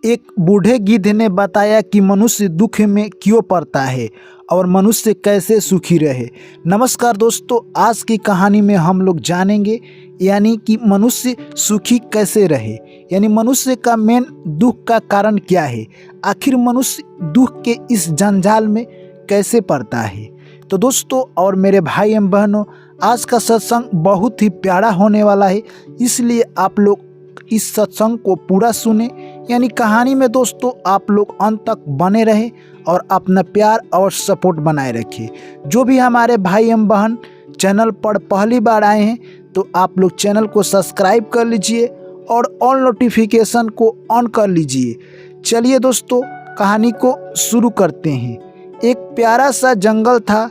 एक बूढ़े गिद्ध ने बताया कि मनुष्य दुख में क्यों पड़ता है और मनुष्य कैसे सुखी रहे। नमस्कार दोस्तों, आज की कहानी में हम लोग जानेंगे यानी कि मनुष्य सुखी कैसे रहे, यानी मनुष्य का मेन दुख का कारण क्या है, आखिर मनुष्य दुख के इस जंजाल में कैसे पड़ता है। तो दोस्तों और मेरे भाई एवं बहनों, आज का सत्संग बहुत ही प्यारा होने वाला है, इसलिए आप लोग इस सत्संग को पूरा सुने, यानी कहानी में दोस्तों आप लोग अंत तक बने रहें और अपना प्यार और सपोर्ट बनाए रखिए। जो भी हमारे भाई एवं बहन चैनल पर पहली बार आए हैं तो आप लोग चैनल को सब्सक्राइब कर लीजिए और ऑल नोटिफिकेशन को ऑन कर लीजिए। चलिए दोस्तों कहानी को शुरू करते हैं। एक प्यारा सा जंगल था,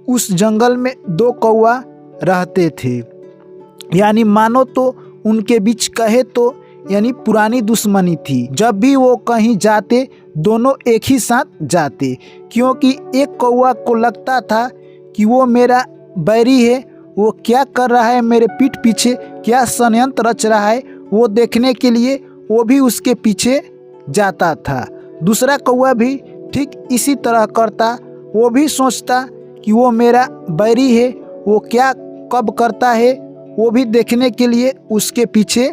उस जंगल में दो कौवा रहते थे, यानी मानो तो उनके बीच कहे तो यानी पुरानी दुश्मनी थी। जब भी वो कहीं जाते दोनों एक ही साथ जाते, क्योंकि एक कौवा को लगता था कि वो मेरा बैरी है, वो क्या कर रहा है मेरे पीठ पीछे, क्या षड्यंत्र रच रहा है, वो देखने के लिए वो भी उसके पीछे जाता था। दूसरा कौवा भी ठीक इसी तरह करता, वो भी सोचता कि वो मेरा बैरी है, वो क्या कब करता है, वो भी देखने के लिए उसके पीछे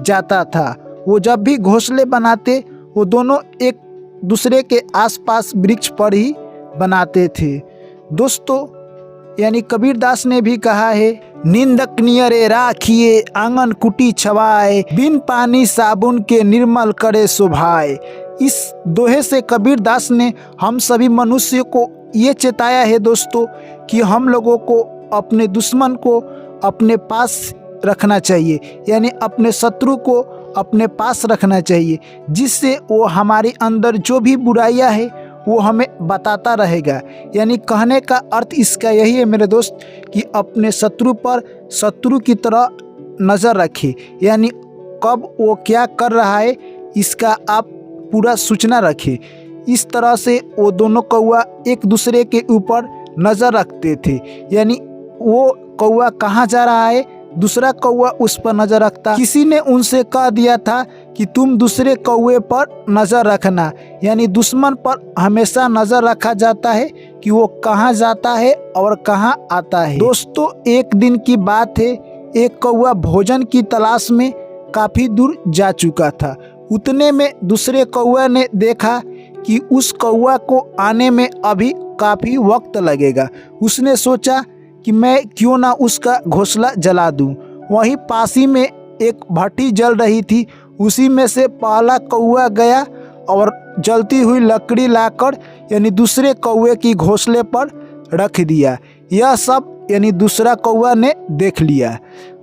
जाता था। वो जब भी घोंसले बनाते वो दोनों एक दूसरे के आसपास वृक्ष पर ही बनाते थे। दोस्तों यानी कबीरदास ने भी कहा है, निंदक नियरे राखिए आंगन कुटी छवाए, बिन पानी साबुन के निर्मल करे शोभाए। इस दोहे से कबीरदास ने हम सभी मनुष्य को ये चेताया है दोस्तों कि हम लोगों को अपने दुश्मन को अपने पास रखना चाहिए, यानी अपने शत्रु को अपने पास रखना चाहिए, जिससे वो हमारे अंदर जो भी बुराइयां है वो हमें बताता रहेगा। यानी कहने का अर्थ इसका यही है मेरे दोस्त कि अपने शत्रु पर शत्रु की तरह नज़र रखें, यानी कब वो क्या कर रहा है इसका आप पूरा सूचना रखें। इस तरह से वो दोनों कौवा एक दूसरे के ऊपर नज़र रखते थे, यानी वो कौवा कहाँ जा रहा है दूसरा कौवा उस पर नज़र रखता। किसी ने उनसे कह दिया था कि तुम दूसरे कौवे पर नज़र रखना, यानी दुश्मन पर हमेशा नज़र रखा जाता है कि वो कहाँ जाता है और कहाँ आता है। दोस्तों एक दिन की बात है, एक कौवा भोजन की तलाश में काफ़ी दूर जा चुका था। उतने में दूसरे कौवा ने देखा कि उस कौवा को आने में अभी काफ़ी वक्त लगेगा। उसने सोचा कि मैं क्यों ना उसका घोंसला जला दूं। वहीं पास ही में एक भट्टी जल रही थी, उसी में से पहला कौवा गया और जलती हुई लकड़ी लाकर यानी दूसरे कौवे की घोंसले पर रख दिया। यह सब यानी दूसरा कौवा ने देख लिया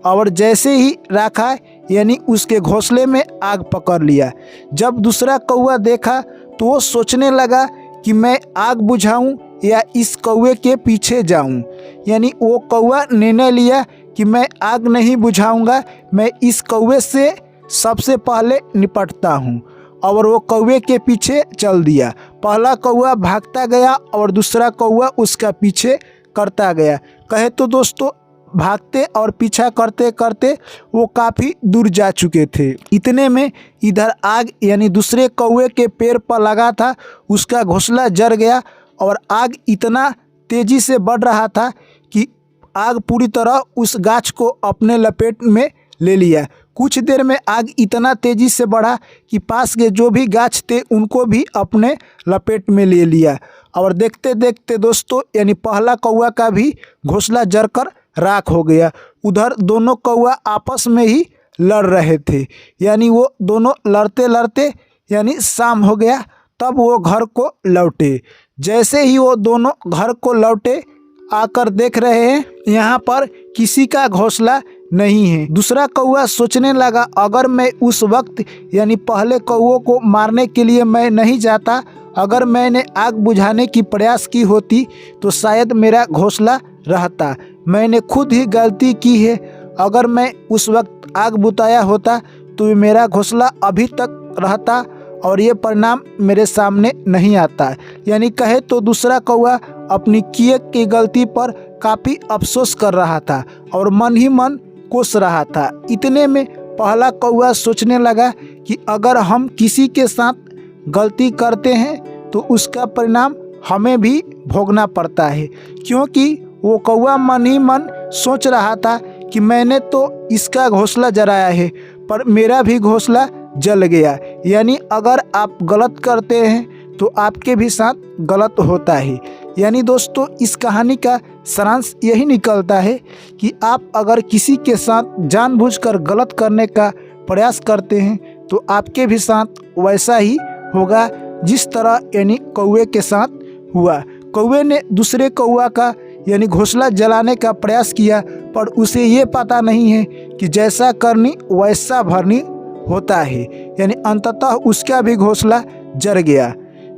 और जैसे ही रखा यानी उसके घोंसले में आग पकड़ लिया। जब दूसरा कौवा देखा तो वो सोचने लगा कि मैं आग बुझाऊं या इस कौवे के पीछे जाऊं, यानी वो कौवा निर्णय लिया कि मैं आग नहीं बुझाऊंगा, मैं इस कौवे से सबसे पहले निपटता हूं, और वो कौवे के पीछे चल दिया। पहला कौवा भागता गया और दूसरा कौवा उसका पीछे करता गया। कहे तो दोस्तों भागते और पीछा करते करते वो काफ़ी दूर जा चुके थे। इतने में इधर आग यानी दूसरे कौवे के पैर पर लगा था, उसका घोंसला जल गया और आग इतना तेज़ी से बढ़ रहा था कि आग पूरी तरह उस गाछ को अपने लपेट में ले लिया। कुछ देर में आग इतना तेज़ी से बढ़ा कि पास के जो भी गाछ थे उनको भी अपने लपेट में ले लिया। और देखते देखते दोस्तों यानी पहला कौवा का भी घोंसला जलकर राख हो गया। उधर दोनों कौवा आपस में ही लड़ रहे थे, यानी वो दोनों लड़ते लड़ते यानी शाम हो गया, तब वो घर को लौटे। जैसे ही वो दोनों घर को लौटे आकर देख रहे हैं यहाँ पर किसी का घोंसला नहीं है। दूसरा कौवा सोचने लगा, अगर मैं उस वक्त यानी पहले कौवों को मारने के लिए मैं नहीं जाता, अगर मैंने आग बुझाने की प्रयास की होती तो शायद मेरा घोंसला रहता। मैंने खुद ही गलती की है, अगर मैं उस वक्त आग बुझाया होता तो मेरा घोंसला अभी तक रहता और ये परिणाम मेरे सामने नहीं आता। यानी कहे तो दूसरा कौवा अपनी किए की गलती पर काफ़ी अफसोस कर रहा था और मन ही मन कोस रहा था। इतने में पहला कौवा सोचने लगा कि अगर हम किसी के साथ गलती करते हैं तो उसका परिणाम हमें भी भोगना पड़ता है, क्योंकि वो कौवा मन ही मन सोच रहा था कि मैंने तो इसका घोंसला जलाया है पर मेरा भी घोंसला जल गया। यानी अगर आप गलत करते हैं तो आपके भी साथ गलत होता है। यानी दोस्तों इस कहानी का सारांश यही निकलता है कि आप अगर किसी के साथ जानबूझकर गलत करने का प्रयास करते हैं तो आपके भी साथ वैसा ही होगा जिस तरह यानी कौवे के साथ हुआ। कौवे ने दूसरे कौवा का यानी घोंसला जलाने का प्रयास किया पर उसे ये पता नहीं है कि जैसा करनी वैसा भरनी होता है, यानी अंततः उसका भी घोंसला जल गया।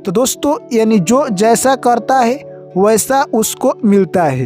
तो दोस्तों यानी जो जैसा करता है वैसा उसको मिलता है।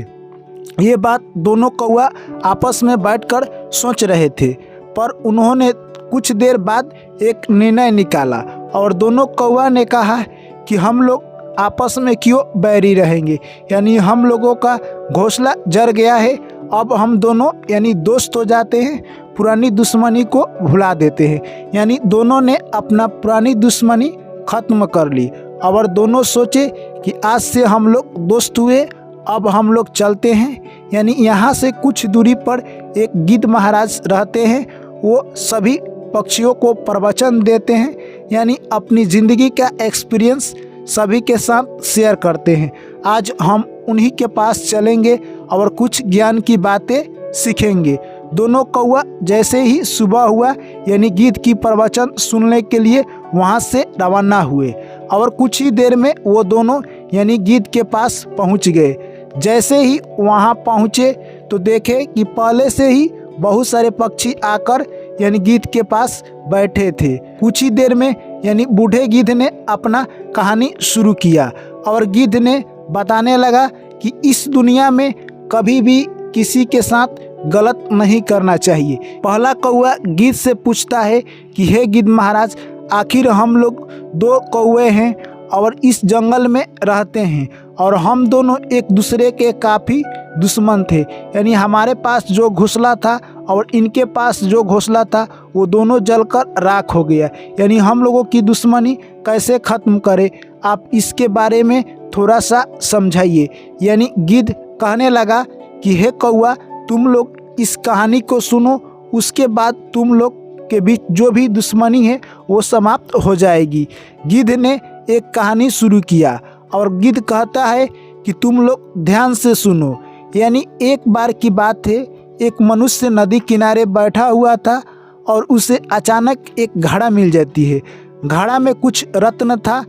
ये बात दोनों कौवा आपस में बैठकर सोच रहे थे, पर उन्होंने कुछ देर बाद एक निर्णय निकाला और दोनों कौवा ने कहा कि हम लोग आपस में क्यों बैरी रहेंगे, यानी हम लोगों का घोंसला जल गया है, अब हम दोनों यानी दोस्त हो जाते हैं, पुरानी दुश्मनी को भुला देते हैं। यानी दोनों ने अपना पुरानी दुश्मनी खत्म कर ली और दोनों सोचे कि आज से हम लोग दोस्त हुए, अब हम लोग चलते हैं। यानी यहाँ से कुछ दूरी पर एक गिद्ध महाराज रहते हैं, वो सभी पक्षियों को प्रवचन देते हैं, यानी अपनी ज़िंदगी का एक्सपीरियंस सभी के साथ शेयर करते हैं। आज हम उन्हीं के पास चलेंगे और कुछ ज्ञान की बातें सीखेंगे। दोनों कौवा जैसे ही सुबह हुआ यानी गिद्ध की प्रवचन सुनने के लिए वहां से रवाना हुए और कुछ ही देर में वो दोनों यानी गिद्ध के पास पहुंच गए। जैसे ही वहां पहुंचे तो देखे कि पहले से ही बहुत सारे पक्षी आकर यानी गिद्ध के पास बैठे थे। कुछ ही देर में यानी बूढ़े गिद्ध ने अपना कहानी शुरू किया और गिद्ध ने बताने लगा कि इस दुनिया में कभी भी किसी के साथ गलत नहीं करना चाहिए। पहला कौवा गिद्ध से पूछता है कि हे गिद्ध महाराज, आखिर हम लोग दो कौवे हैं और इस जंगल में रहते हैं और हम दोनों एक दूसरे के काफ़ी दुश्मन थे। यानी हमारे पास जो घोंसला था और इनके पास जो घोंसला था वो दोनों जलकर राख हो गया। यानी हम लोगों की दुश्मनी कैसे ख़त्म करें, आप इसके बारे में थोड़ा सा समझाइए। यानी गिद्ध कहने लगा कि हे कौवा, तुम लोग इस कहानी को सुनो, उसके बाद तुम लोग के बीच जो भी दुश्मनी है वो समाप्त हो जाएगी। गिद्ध ने एक कहानी शुरू किया और गिद्ध कहता है कि तुम लोग ध्यान से सुनो। यानी एक बार की बात है, एक मनुष्य नदी किनारे बैठा हुआ था और उसे अचानक एक घड़ा मिल जाती है। घड़ा में कुछ रत्न था।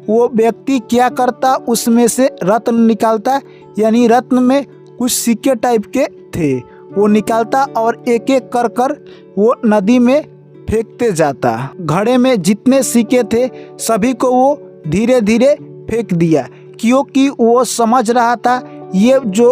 वो व्यक्ति क्या करता, उसमें से रत्न निकालता, यानी रत्न में कुछ सिक्के टाइप के थे, वो निकालता और एक एक कर कर वो नदी में फेंकते जाता। घड़े में जितने सिक्के थे सभी को वो धीरे धीरे फेंक दिया, क्योंकि वो समझ रहा था ये जो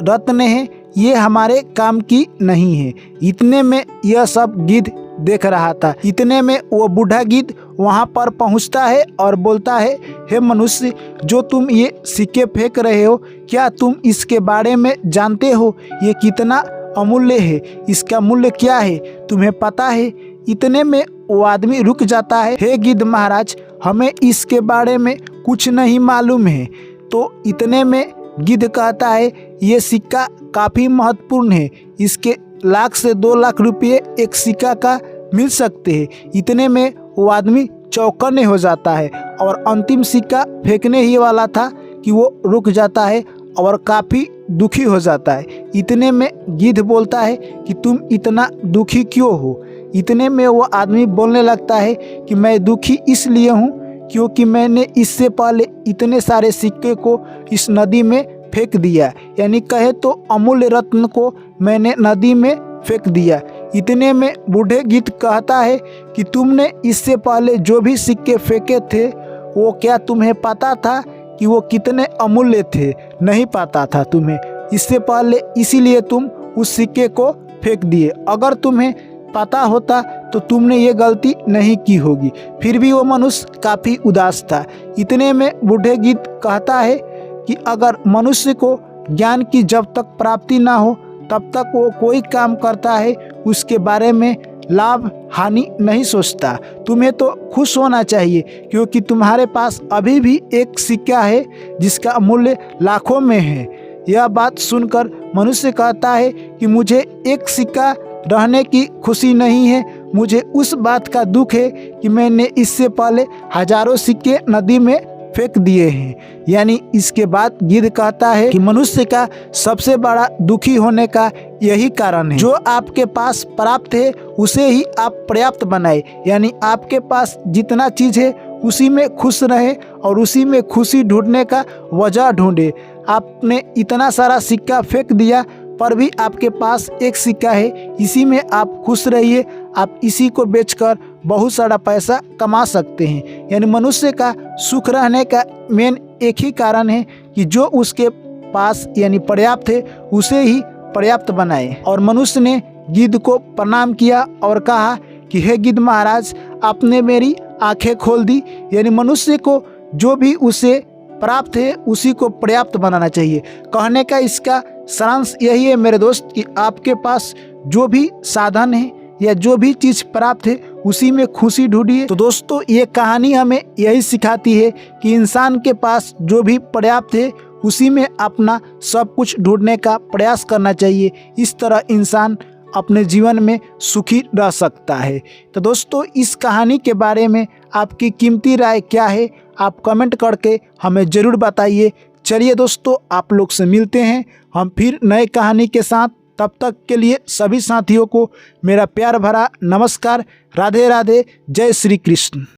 रत्न है ये हमारे काम की नहीं है। इतने में यह सब गिद्ध देख रहा था। इतने में वो बूढ़ा गिद्ध वहाँ पर पहुँचता है और बोलता है, हे मनुष्य, जो तुम ये सिक्के फेंक रहे हो, क्या तुम इसके बारे में जानते हो? ये कितना अमूल्य है, इसका मूल्य क्या है, तुम्हें पता है? इतने में वो आदमी रुक जाता है, हे गिद्ध महाराज, हमें इसके बारे में कुछ नहीं मालूम है। तो इतने में गिद्ध कहता है, ये सिक्का काफ़ी महत्वपूर्ण है, इसके 1 से 2 लाख रुपये एक सिक्का का मिल सकते हैं। इतने में वो आदमी चौकन्ने हो जाता है और अंतिम सिक्का फेंकने ही वाला था कि वो रुक जाता है और काफ़ी दुखी हो जाता है। इतने में गिद्ध बोलता है कि तुम इतना दुखी क्यों हो? इतने में वो आदमी बोलने लगता है कि मैं दुखी इसलिए हूँ क्योंकि मैंने इससे पहले इतने सारे सिक्के को इस नदी में फेंक दिया, यानी कहे तो अमूल्य रत्न को मैंने नदी में फेंक दिया। इतने में बूढ़े गिद्ध कहता है कि तुमने इससे पहले जो भी सिक्के फेंके थे वो क्या तुम्हें पता था कि वो कितने अमूल्य थे? नहीं पता था तुम्हें इससे पहले, इसीलिए तुम उस सिक्के को फेंक दिए। अगर तुम्हें पता होता तो तुमने ये गलती नहीं की होगी। फिर भी वो मनुष्य काफ़ी उदास था। इतने में बूढ़े गिद्ध कहता है कि अगर मनुष्य को ज्ञान की जब तक प्राप्ति ना हो तब तक वो कोई काम करता है उसके बारे में लाभ हानि नहीं सोचता। तुम्हें तो खुश होना चाहिए क्योंकि तुम्हारे पास अभी भी एक सिक्का है जिसका मूल्य लाखों में है। यह बात सुनकर मनुष्य कहता है कि मुझे एक सिक्का रहने की खुशी नहीं है, मुझे उस बात का दुख है कि मैंने इससे पहले हजारों सिक्के नदी में फेंक दिए हैं। यानी इसके बाद गिद्ध कहता है कि मनुष्य का सबसे बड़ा दुखी होने का यही कारण है। जो आपके पास प्राप्त है उसे ही आप पर्याप्त बनाए, यानी आपके पास जितना चीज है उसी में खुश रहे और उसी में खुशी ढूंढने का वजह ढूंढे। आपने इतना सारा सिक्का फेंक दिया पर भी आपके पास एक सिक्का है, इसी में आप खुश रहिए। आप इसी को बेचकर बहुत सारा पैसा कमा सकते हैं। यानी मनुष्य का सुख रहने का मेन एक ही कारण है कि जो उसके पास यानी पर्याप्त है उसे ही पर्याप्त बनाए। और मनुष्य ने गिद्ध को प्रणाम किया और कहा कि हे गिद्ध महाराज, आपने मेरी आंखें खोल दी। यानी मनुष्य को जो भी उसे प्राप्त है उसी को पर्याप्त बनाना चाहिए। कहने का इसका सारांश यही है मेरे दोस्त कि आपके पास जो भी साधन है या जो भी चीज़ प्राप्त है उसी में खुशी ढूंढिए। तो दोस्तों, ये कहानी हमें यही सिखाती है कि इंसान के पास जो भी पर्याप्त है उसी में अपना सब कुछ ढूंढने का प्रयास करना चाहिए। इस तरह इंसान अपने जीवन में सुखी रह सकता है। तो दोस्तों, इस कहानी के बारे में आपकी कीमती राय क्या है, आप कमेंट करके हमें ज़रूर बताइए। चलिए दोस्तों, आप लोग से मिलते हैं हम फिर नए कहानी के साथ। तब तक के लिए सभी साथियों को मेरा प्यार भरा नमस्कार। राधे राधे, जय श्री कृष्ण।